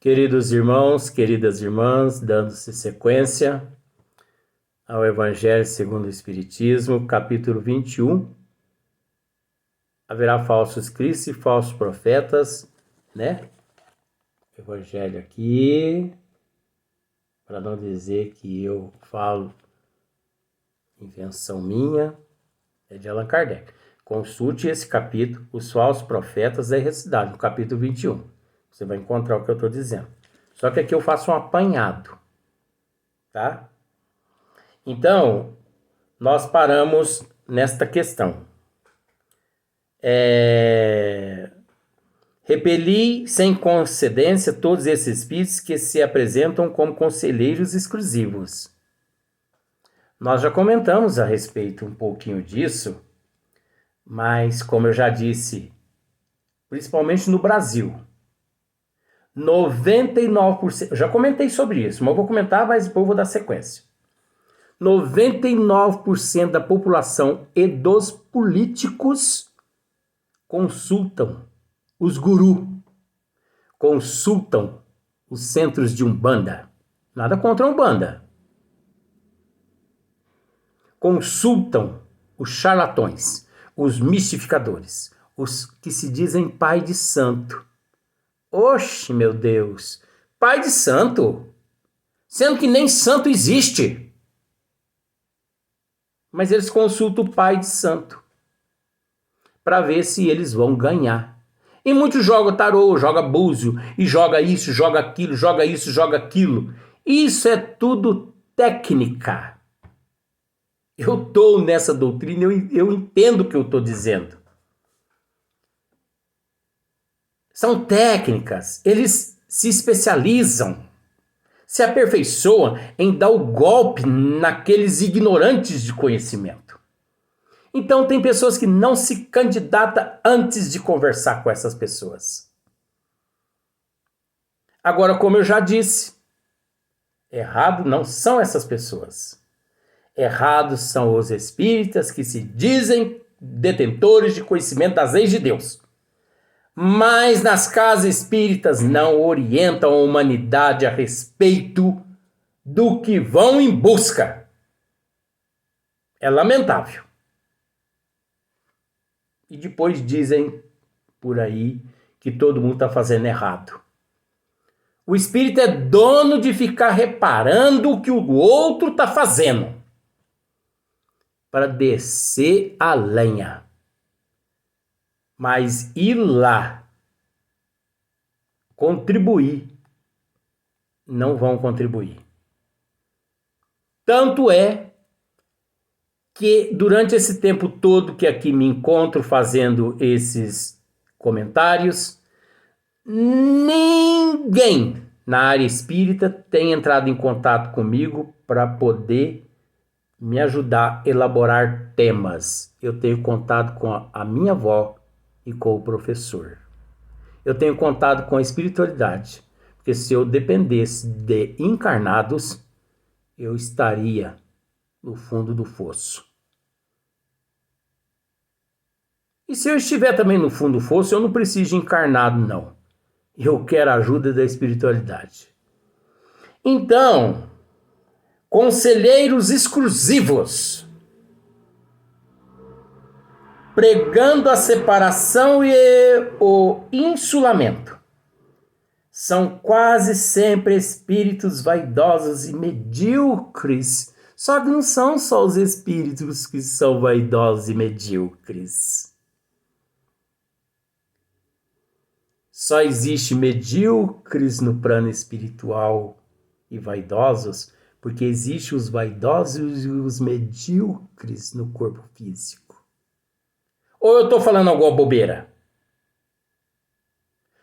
Queridos irmãos, queridas irmãs, dando-se sequência ao Evangelho segundo o Espiritismo, capítulo 21. Haverá falsos cristos e falsos profetas, né? Evangelho aqui, para não dizer que eu falo invenção minha, é de Allan Kardec. Consulte esse capítulo, os falsos profetas da Heresicidade, no capítulo 21. Você vai encontrar o que eu estou dizendo. Só que aqui eu faço um apanhado, tá? Então, nós paramos nesta questão. Repeli sem concedência todos esses espíritos que se apresentam como conselheiros exclusivos. Nós já comentamos a respeito um pouquinho disso, mas como eu já disse, principalmente no Brasil, 99%, já comentei sobre isso, mas eu vou comentar, mas depois eu vou dar sequência. 99% da população e dos políticos consultam os gurus, consultam os centros de Umbanda. Nada contra a Umbanda. Consultam os charlatões, os mistificadores, os que se dizem pai de santo. Oxe, meu Deus, pai de santo, sendo que nem santo existe. Mas eles consultam o pai de santo para ver se eles vão ganhar. E muitos jogam tarô, jogam búzio, e joga isso, joga aquilo, joga isso, joga aquilo. Isso é tudo técnica. Eu estou nessa doutrina, eu entendo o que eu estou dizendo. São técnicas, eles se especializam, se aperfeiçoam em dar o golpe naqueles ignorantes de conhecimento. Então tem pessoas que não se candidatam antes de conversar com essas pessoas. Agora, como eu já disse, errado não são essas pessoas. Errados são os espíritas que se dizem detentores de conhecimento das leis de Deus. Mas nas casas espíritas não orientam a humanidade a respeito do que vão em busca. É lamentável. E depois dizem por aí que todo mundo está fazendo errado. O espírito é dono de ficar reparando o que o outro está fazendo para descer a lenha. Mas ir lá contribuir, não vão contribuir. Tanto é que durante esse tempo todo que aqui me encontro fazendo esses comentários, ninguém na área espírita tem entrado em contato comigo para poder me ajudar a elaborar temas. Eu tenho contato com a minha avó e com o professor. Eu tenho contato com a espiritualidade, porque se eu dependesse de encarnados, eu estaria no fundo do fosso. E se eu estiver também no fundo do fosso, eu não preciso de encarnado, não. Eu quero a ajuda da espiritualidade. Então, conselheiros exclusivos, pregando a separação e o insulamento, são quase sempre espíritos vaidosos e medíocres. Só que não são só os espíritos que são vaidosos e medíocres. Só existe medíocres no plano espiritual e vaidosos, porque existem os vaidosos e os medíocres no corpo físico. Ou eu estou falando alguma bobeira?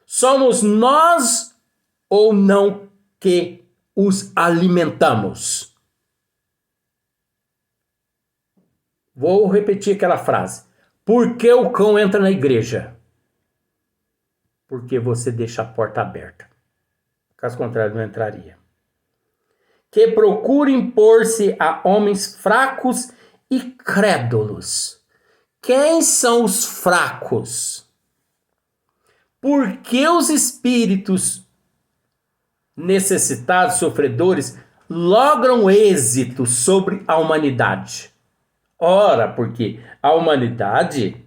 Somos nós ou não que os alimentamos? Vou repetir aquela frase. Por que o cão entra na igreja? Porque você deixa a porta aberta. Caso contrário, não entraria. Que procura impor-se a homens fracos e crédulos. Quem são os fracos? Por que os espíritos necessitados, sofredores, logram êxito sobre a humanidade. Ora, porque a humanidade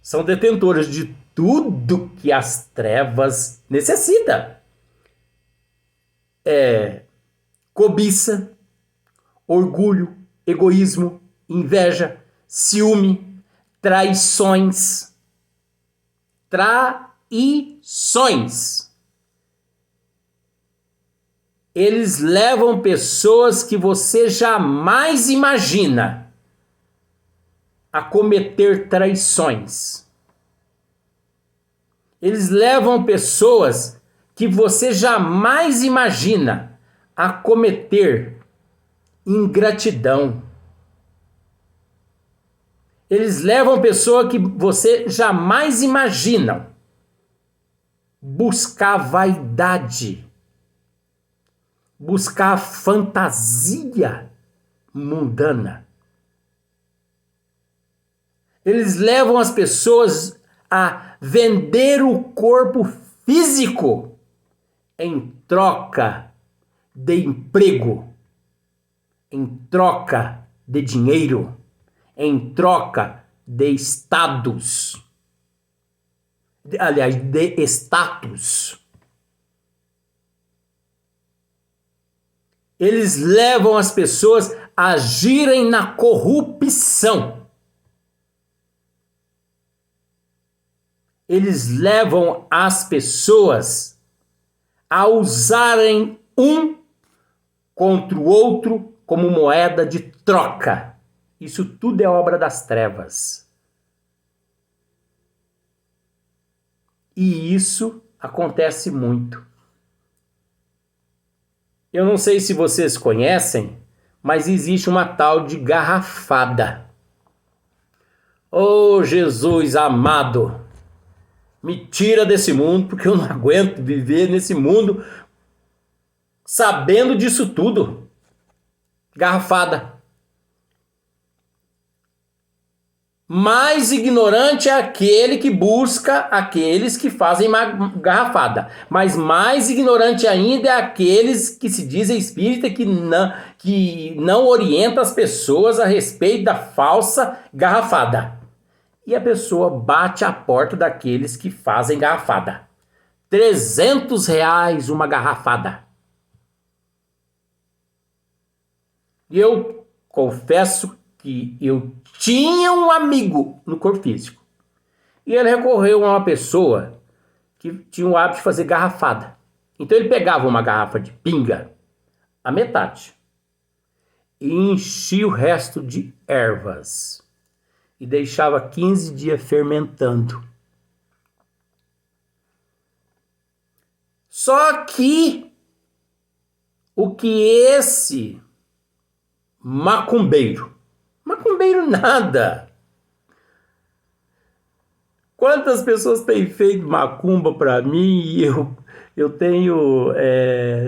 são detentores de tudo que as trevas necessitam. Cobiça, orgulho, egoísmo, inveja, ciúme, traições. Traições. Eles levam pessoas que você jamais imagina a cometer traições. Eles levam pessoas que você jamais imagina a cometer ingratidão. Eles levam pessoas que você jamais imagina buscar vaidade, buscar fantasia mundana. Eles levam as pessoas a vender o corpo físico em troca de emprego, em troca de dinheiro, em troca de status. Aliás, de status. Eles levam as pessoas a agirem na corrupção. Eles levam as pessoas a usarem um contra o outro como moeda de troca. Isso tudo é obra das trevas. E isso acontece muito. Eu não sei se vocês conhecem, mas existe uma tal de garrafada. Oh, Jesus amado! Me tira desse mundo, porque eu não aguento viver nesse mundo sabendo disso tudo. Garrafada. Mais ignorante é aquele que busca aqueles que fazem garrafada. Mas mais ignorante ainda é aqueles que se dizem espírita que não orienta as pessoas a respeito da falsa garrafada. E a pessoa bate a porta daqueles que fazem garrafada. R$300 uma garrafada. E eu confesso que eu tinha um amigo no corpo físico. E ele recorreu a uma pessoa que tinha o hábito de fazer garrafada. Então ele pegava uma garrafa de pinga, a metade, e enchia o resto de ervas. E deixava 15 dias fermentando. Só que o que esse macumbeiro nada. Quantas pessoas têm feito macumba para mim e eu tenho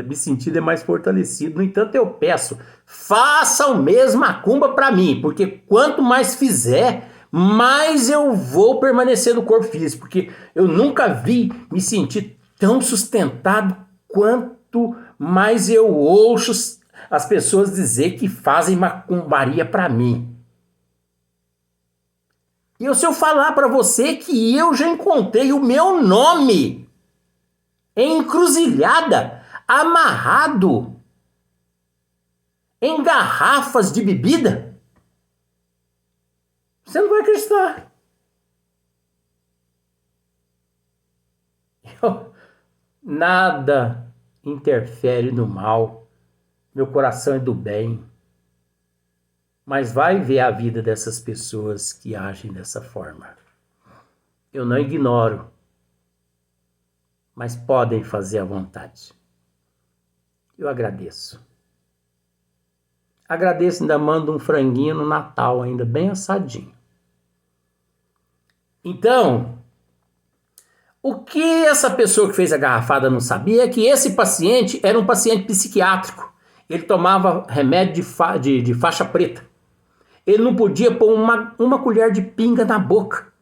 me sentido mais fortalecido. No entanto, eu peço, faça o mesmo macumba para mim, porque quanto mais fizer, mais eu vou permanecer no corpo físico, porque eu nunca vi me sentir tão sustentado quanto mais eu ouço as pessoas dizer que fazem macumbaria para mim. E se eu falar para você que eu já encontrei o meu nome em encruzilhada, amarrado em garrafas de bebida, você não vai acreditar. Nada interfere no mal. Meu coração é do bem. Mas vai ver a vida dessas pessoas que agem dessa forma. Eu não ignoro, mas podem fazer à vontade. Eu agradeço. Agradeço, ainda mando um franguinho no Natal, ainda bem assadinho. Então, o que essa pessoa que fez a garrafada não sabia é que esse paciente era um paciente psiquiátrico. Ele tomava remédio de faixa preta. Ele não podia pôr uma colher de pinga na boca.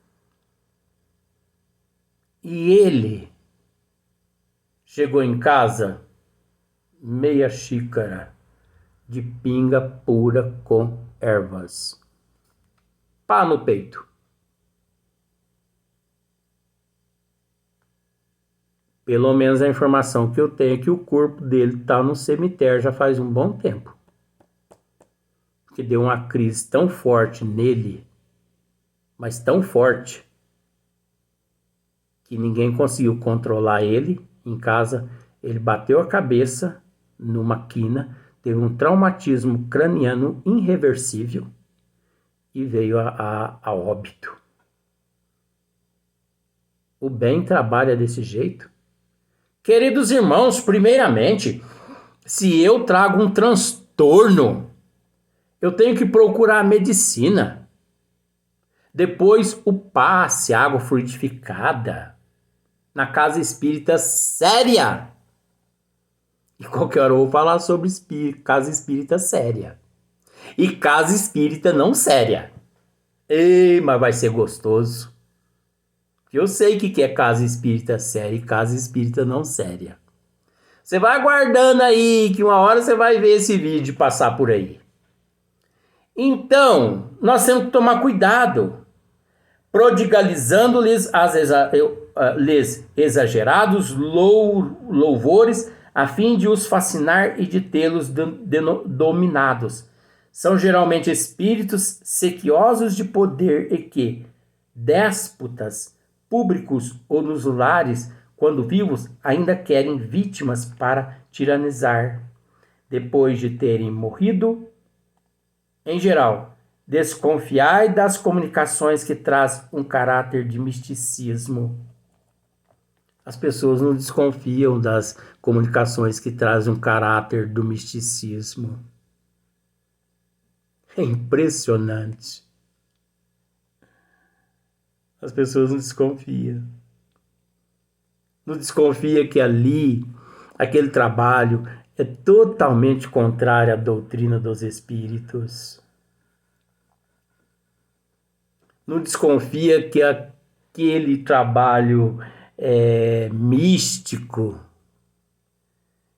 E ele Chegou em casa, meia xícara de pinga pura com ervas. Pá no peito. Pelo menos a informação que eu tenho é que o corpo dele está no cemitério já faz um bom tempo. Porque deu uma crise tão forte nele, mas tão forte, que ninguém conseguiu controlar ele em casa. Ele bateu a cabeça numa quina, teve um traumatismo craniano irreversível e veio a óbito. O bem trabalha desse jeito. Queridos irmãos, primeiramente, se eu trago um transtorno, eu tenho que procurar a medicina. Depois, o passe, água fluidificada, na casa espírita séria. E qualquer hora eu vou falar sobre casa espírita séria. E casa espírita não séria. Ei, mas vai ser gostoso. Eu sei o que é casa espírita séria e casa espírita não séria. Você vai aguardando aí que uma hora você vai ver esse vídeo passar por aí. Então, nós temos que tomar cuidado, prodigalizando-lhes exagerados louvores, a fim de os fascinar e de tê-los dominados. São geralmente espíritos sequiosos de poder e que, déspotas públicos ou nos lares, quando vivos, ainda querem vítimas para tiranizar. Depois de terem morrido, em geral, desconfiai das comunicações que traz um caráter de misticismo. As pessoas não desconfiam das comunicações que trazem um caráter do misticismo. É impressionante. As pessoas não desconfiam. Não desconfia que ali, aquele trabalho é totalmente contrário à doutrina dos espíritos. Não desconfia que aquele trabalho místico,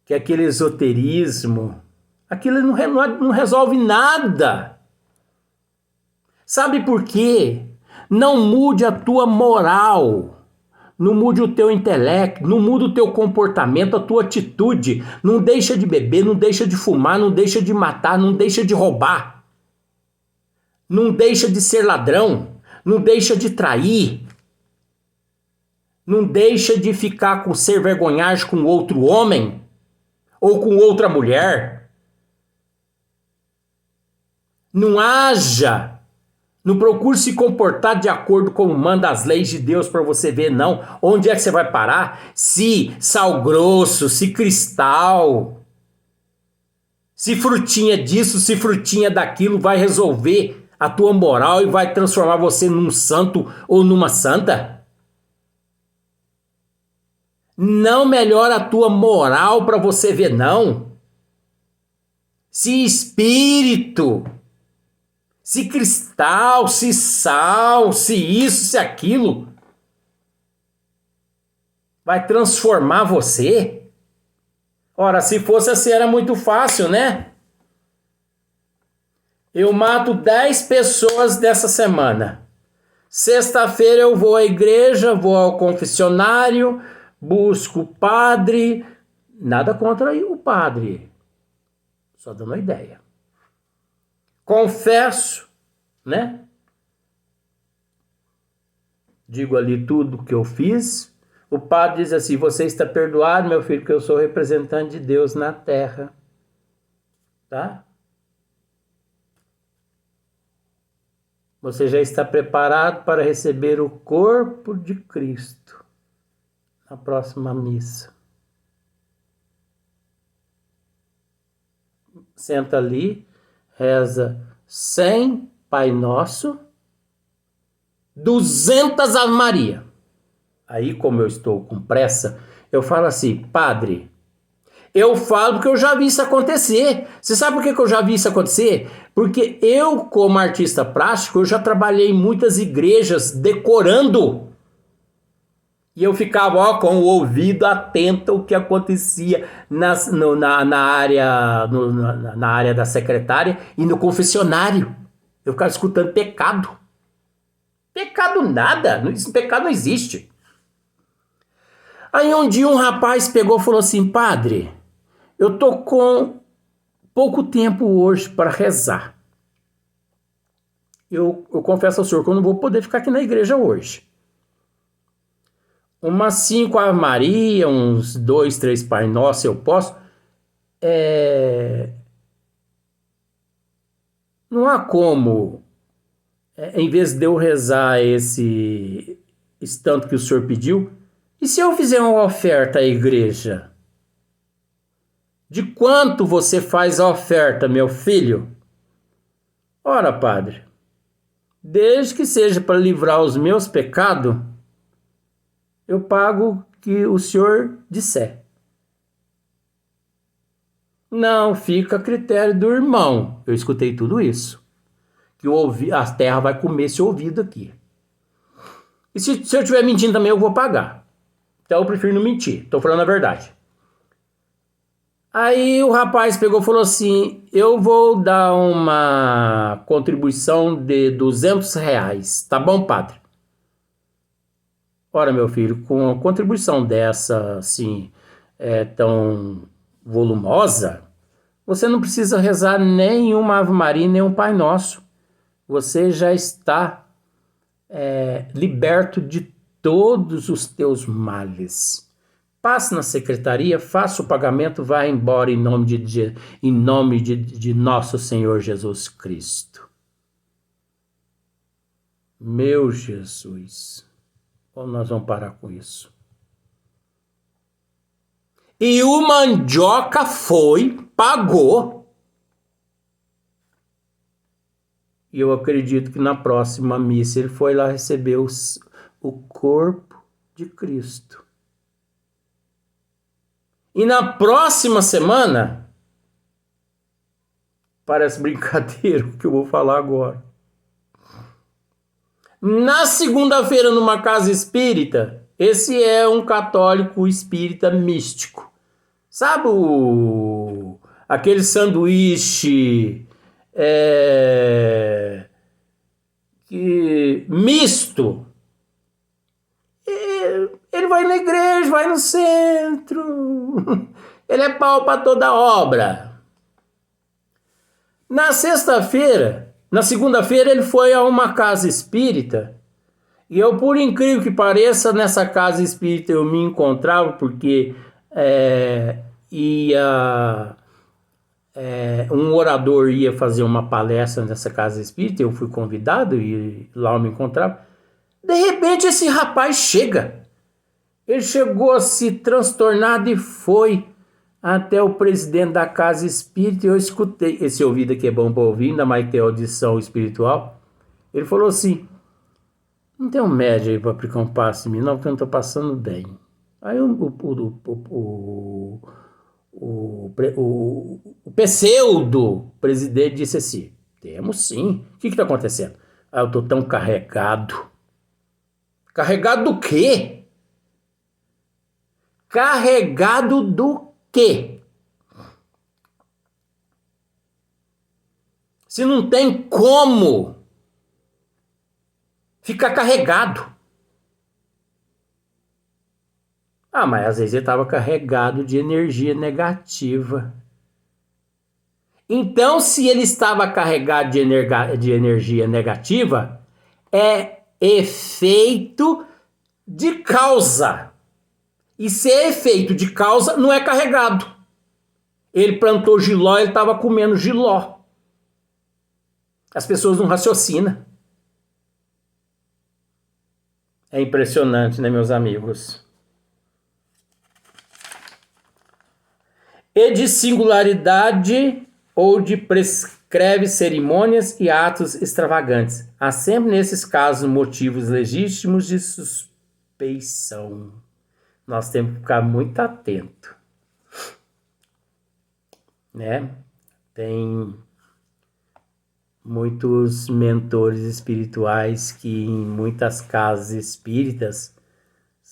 que aquele esoterismo, aquilo não resolve nada. Sabe por quê? Não mude a tua moral, não mude o teu intelecto, não mude o teu comportamento, a tua atitude. Não deixa de beber, não deixa de fumar, não deixa de matar, não deixa de roubar. Não deixa de ser ladrão, não deixa de trair. Não deixa de ficar com ser vergonhagem com outro homem ou com outra mulher. Não haja. Não procure se comportar de acordo com o manda as leis de Deus para você ver, não. Onde é que você vai parar? Se sal grosso, se cristal, se frutinha disso, se frutinha daquilo, vai resolver a tua moral e vai transformar você num santo ou numa santa? Não melhora a tua moral para você ver, não. Se espírito, se cristal, se sal, se isso, se aquilo, vai transformar você? Ora, se fosse assim era muito fácil, né? Eu mato 10 pessoas dessa semana. Sexta-feira eu vou à igreja, vou ao confessionário, busco o padre. Nada contra o padre. Só dando uma ideia. Confesso, né? Digo ali tudo que eu fiz. O padre diz assim: você está perdoado, meu filho, porque eu sou representante de Deus na terra. Tá? Você já está preparado para receber o corpo de Cristo na próxima missa. Senta ali, reza 100 Pai Nosso, 200 Ave Maria. Aí, como eu estou com pressa, eu falo assim: padre, eu falo porque eu já vi isso acontecer. Você sabe por que eu já vi isso acontecer? Porque eu, como artista plástico, eu já trabalhei em muitas igrejas decorando E eu ficava, ó, com o ouvido atento ao que acontecia na área, na área da secretária e no confessionário. Eu ficava escutando pecado. Pecado nada, pecado não existe. Aí um dia um rapaz pegou e falou assim: padre, eu tô com pouco tempo hoje para rezar. Eu confesso ao senhor que eu não vou poder ficar aqui na igreja hoje. Umas 5 Ave Maria, uns 2, 3 Pai Nosso eu posso. Não há como, em vez de eu rezar esse tanto que o senhor pediu, e se eu fizer uma oferta à igreja? De quanto você faz a oferta, meu filho? Ora, padre, desde que seja para livrar os meus pecados, eu pago o que o senhor disser. Não, fica a critério do irmão. Eu escutei tudo isso. Que a terra vai comer esse ouvido aqui. E se eu estiver mentindo também, eu vou pagar. Então eu prefiro não mentir. Estou falando a verdade. Aí o rapaz pegou e falou assim: eu vou dar uma contribuição de R$ 200. Tá bom, padre? Ora, meu filho, com uma contribuição dessa, assim, tão volumosa, você não precisa rezar nem uma Ave Maria, nem um Pai Nosso. Você já está liberto de todos os teus males. Passe na secretaria, faça o pagamento, vá embora em nome de nosso Senhor Jesus Cristo. Meu Jesus, como nós vamos parar com isso? E o Mandioca foi, pagou. E eu acredito que na próxima missa ele foi lá receber o corpo de Cristo. E na próxima semana, parece brincadeira o que eu vou falar agora. Na segunda-feira, numa casa espírita, esse é um católico espírita místico. Sabe aquele sanduíche misto? Ele vai na igreja, vai no centro. Ele é pau para toda obra. Na segunda-feira, ele foi a uma casa espírita. E eu, por incrível que pareça, nessa casa espírita eu me encontrava porque um orador ia fazer uma palestra nessa casa espírita, eu fui convidado e lá eu me encontrava. De repente esse rapaz chega. Ele chegou assim transtornado e foi até o presidente da casa espírita e eu escutei. Esse ouvido aqui é bom para ouvir, ainda mais ter audição espiritual. Ele falou assim: não tem um médico aí para aplicar um passe em mim, não, porque eu não estou passando bem. Aí o pseudo-presidente disse assim: temos sim. O que está acontecendo? Ah, eu estou tão carregado. Carregado do quê? Carregado do quê? Se não tem como ficar carregado. Ah, mas às vezes ele estava carregado de energia negativa. Então, se ele estava carregado de energia negativa, é efeito de causa. E se é efeito de causa, não é carregado. Ele plantou jiló, ele estava comendo jiló. As pessoas não raciocinam. É impressionante, né, meus amigos? E de singularidade ou de prescreve cerimônias e atos extravagantes. Há sempre nesses casos motivos legítimos de suspeição. Nós temos que ficar muito atento, né? Tem muitos mentores espirituais que em muitas casas espíritas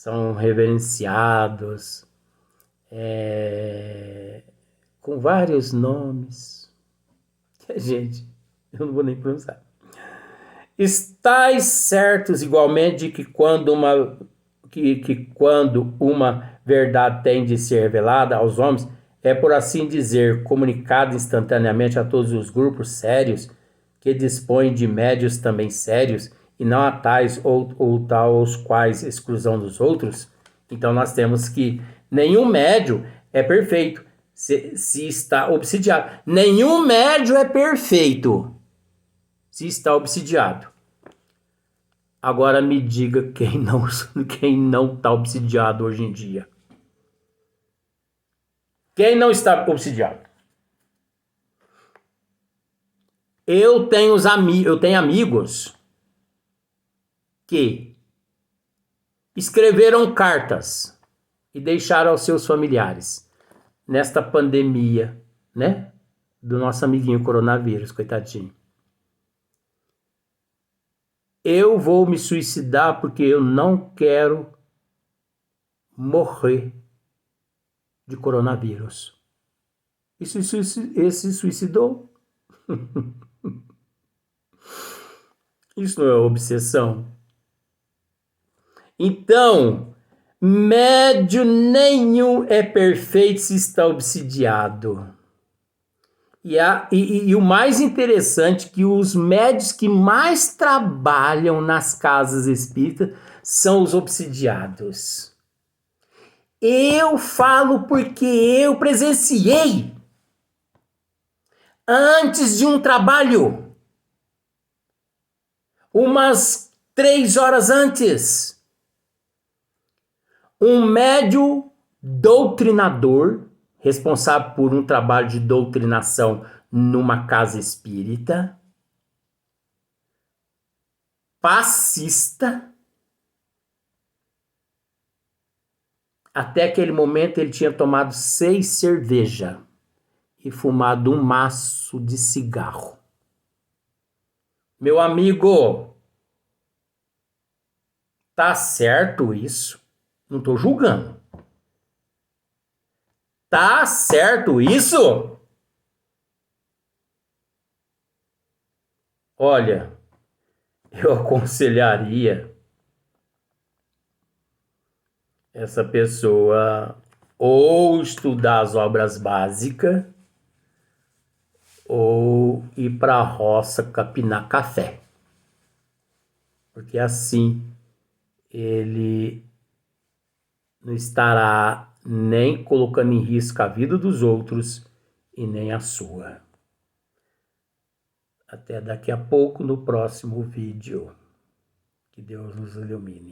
são reverenciados, com vários nomes, que gente, eu não vou nem pronunciar. Estais certos igualmente que quando uma verdade tem de ser revelada aos homens, é por assim dizer, comunicada instantaneamente a todos os grupos sérios que dispõem de médios também sérios, e não a tais ou tal os quais exclusão dos outros. Então nós temos que nenhum médio é perfeito se está obsidiado. Nenhum médio é perfeito se está obsidiado. Agora me diga quem não está obsidiado hoje em dia. Quem não está obsidiado? Eu tenho amigos que escreveram cartas e deixaram aos seus familiares nesta pandemia, né? Do nosso amiguinho coronavírus, coitadinho. Eu vou me suicidar porque eu não quero morrer de coronavírus. Esse suicidou? Isso não é obsessão? Então, médio nenhum é perfeito se está obsidiado. E o mais interessante é que os médios que mais trabalham nas casas espíritas são os obsidiados. Eu falo porque eu presenciei antes de um trabalho, umas 3 horas antes, um médio doutrinador, responsável por um trabalho de doutrinação numa casa espírita, passista. Até aquele momento ele tinha tomado 6 cervejas e fumado um maço de cigarro. Meu amigo, tá certo isso? Não tô julgando. Tá certo isso? Olha, eu aconselharia essa pessoa ou estudar as obras básicas ou ir para a roça capinar café. Porque assim ele não estará nem colocando em risco a vida dos outros e nem a sua. Até daqui a pouco no próximo vídeo. Que Deus nos ilumine.